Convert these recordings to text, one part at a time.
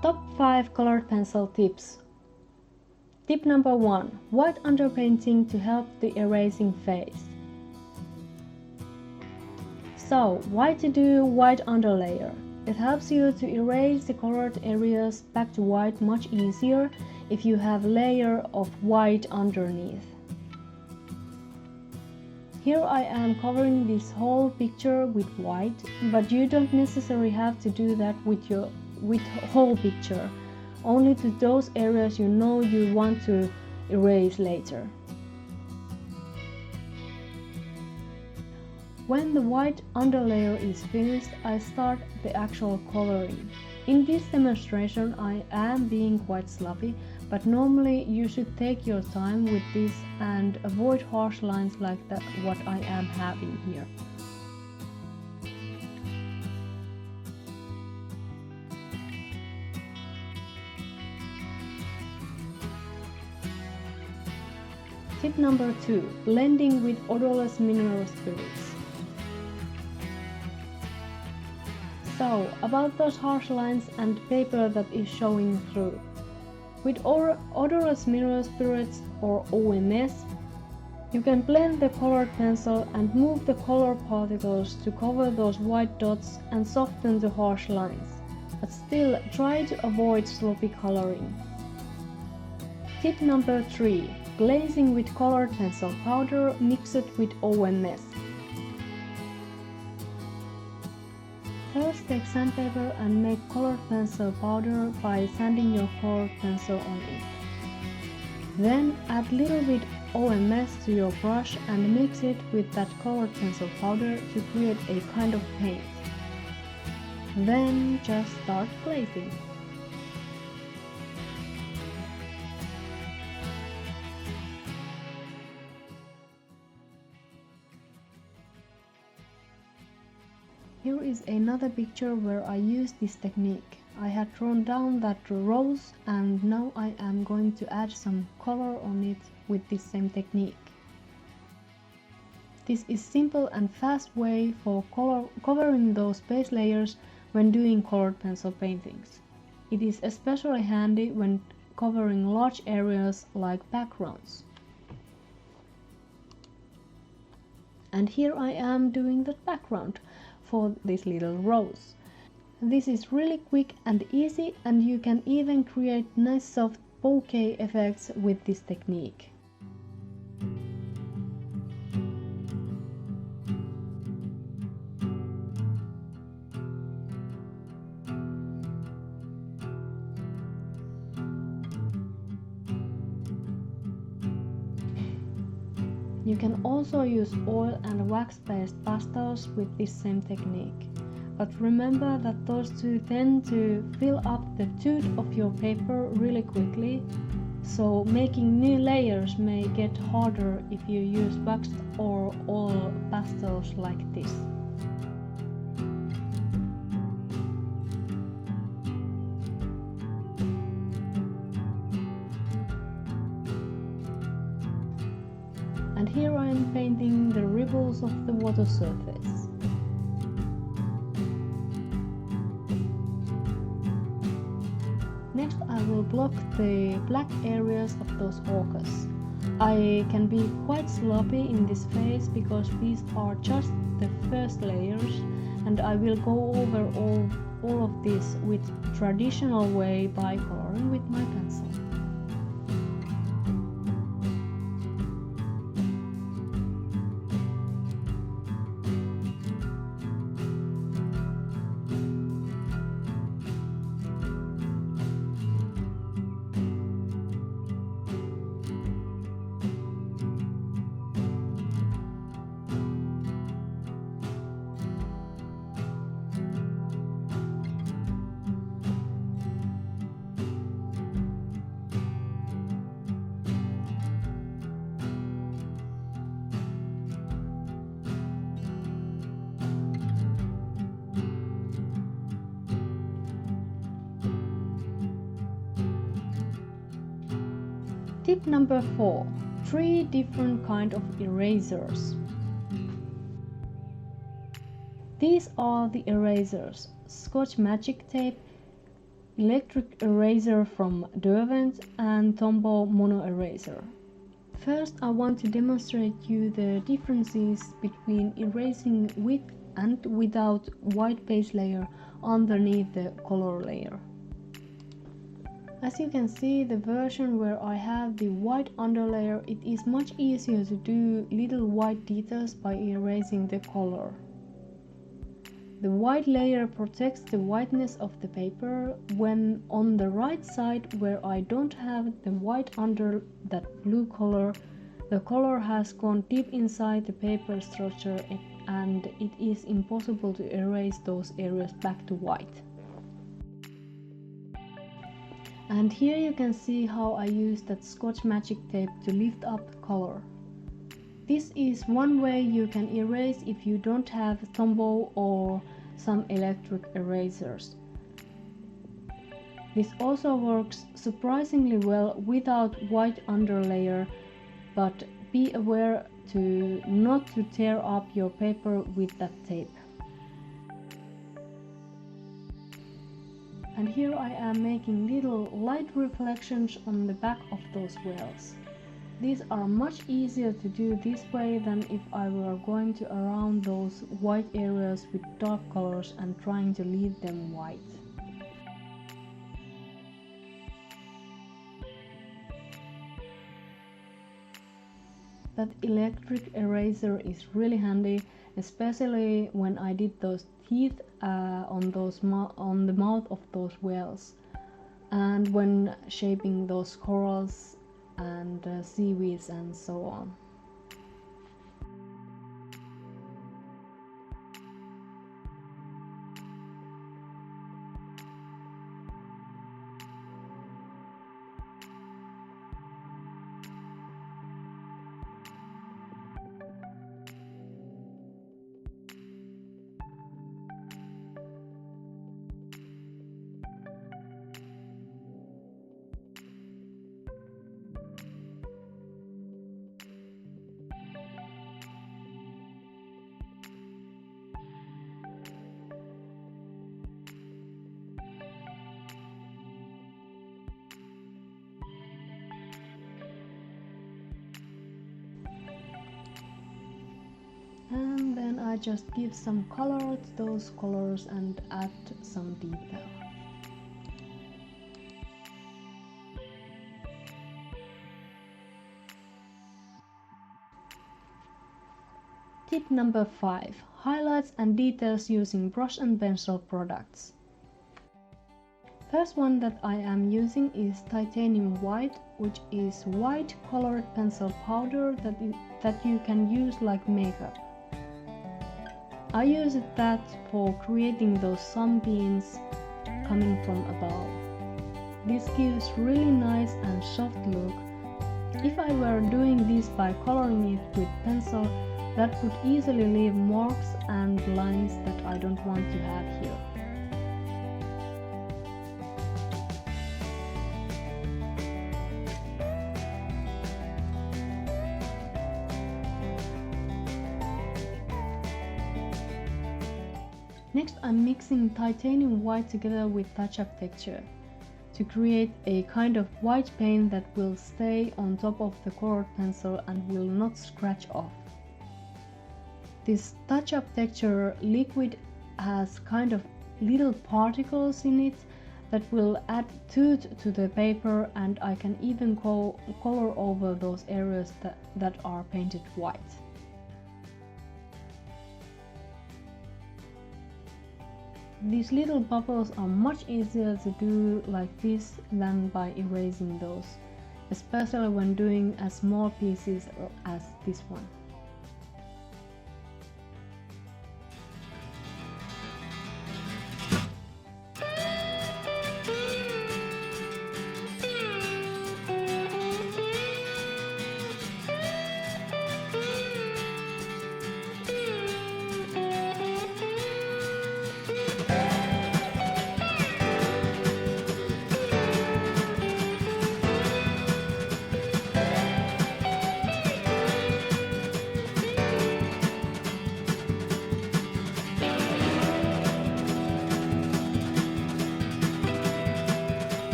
Top 5 colored pencil tips. Tip number 1. White underpainting to help the erasing phase. So, why to do white underlayer? It helps you to erase the colored areas back to white much easier if you have a layer of white underneath. Here I am covering this whole picture with white, but you don't necessarily have to do that with whole picture, only to those areas you know you want to erase later. When the white underlayer is finished, I start the actual coloring. In this demonstration I am being quite sloppy, but normally you should take your time with this and avoid harsh lines like that what I am having here. Tip number 2. Blending with odorless mineral spirits. So, about those harsh lines and paper that is showing through. With odorless mineral spirits or OMS, you can blend the colored pencil and move the color particles to cover those white dots and soften the harsh lines, but still try to avoid sloppy coloring. Tip number 3. Glazing with colored pencil powder mixed with OMS. First take sandpaper and make colored pencil powder by sanding your colored pencil on it. Then add little bit OMS to your brush and mix it with that colored pencil powder to create a kind of paint. Then just start glazing. Here is another picture where I used this technique. I had drawn down that rose and now I am going to add some color on it with this same technique. This is simple and fast way for covering those base layers when doing colored pencil paintings. It is especially handy when covering large areas like backgrounds. And here I am doing the background for this little rose. This is really quick and easy, and you can even create nice soft bokeh effects with this technique. You can also use oil and wax-based pastels with this same technique. But remember that those two tend to fill up the tooth of your paper really quickly, so making new layers may get harder if you use waxed or oil pastels like this. And here I am painting the ripples of the water surface. Next I will block the black areas of those orcas. I can be quite sloppy in this phase because these are just the first layers, and I will go over all of this with traditional way by coloring with my pencil. Tip number 4. 3 different kind of erasers. These are the erasers: Scotch Magic tape, electric eraser from Derwent and Tombow mono eraser. First, I want to demonstrate you the differences between erasing with and without white base layer underneath the color layer. As you can see, the version where I have the white underlayer, it is much easier to do little white details by erasing the color. The white layer protects the whiteness of the paper, when on the right side where I don't have the white under that blue color, the color has gone deep inside the paper structure and it is impossible to erase those areas back to white. And here you can see how I use that Scotch Magic tape to lift up color. This is one way you can erase if you don't have Tombow or some electric erasers. This also works surprisingly well without white underlayer, but be aware not to tear up your paper with that tape. And here I am making little light reflections on the back of those wells. These are much easier to do this way than if I were going to around those white areas with dark colors and trying to leave them white. That electric eraser is really handy, especially when I did those teeth on the mouth of those whales, and when shaping those corals and seaweeds and so on. And then I just give some color to those colors and add some detail. Tip number 5. Highlights and details using brush and pencil products. First one that I am using is titanium white, which is white colored pencil powder that you can use like makeup. I use that for creating those sunbeams coming from above. This gives really nice and soft look. If I were doing this by coloring it with pencil, that would easily leave marks and lines that I don't want to have here. Next, I'm mixing titanium white together with touch-up texture to create a kind of white paint that will stay on top of the colored pencil and will not scratch off. This touch-up texture liquid has kind of little particles in it that will add tooth to the paper, and I can even color over those areas that are painted white. These little bubbles are much easier to do like this than by erasing those, especially when doing as small pieces as this one.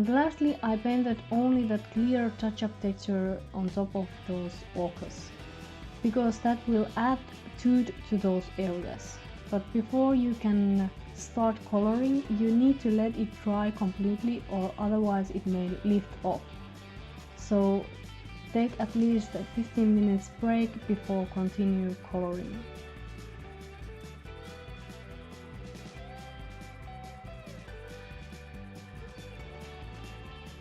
And lastly, I painted only that clear touch-up texture on top of those ochres, because that will add tooth to those areas. But before you can start coloring, you need to let it dry completely, or otherwise it may lift off. So take at least a 15 minutes break before continue coloring.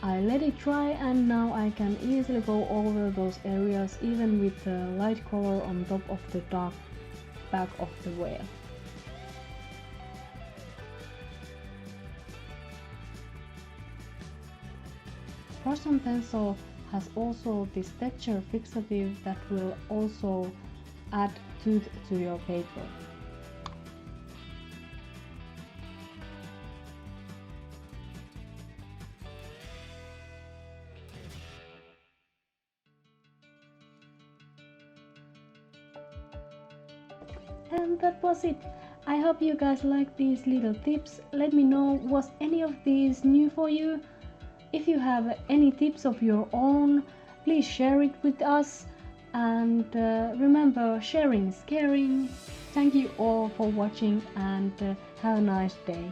I let it dry, and now I can easily go over those areas even with the light color on top of the dark back of the whale. Custom pencil has also this texture fixative that will also add tooth to your paper. And that was it. I hope you guys like these little tips. Let me know, was any of these new for you? If you have any tips of your own, please share it with us. And remember, sharing is caring. Thank you all for watching, and have a nice day.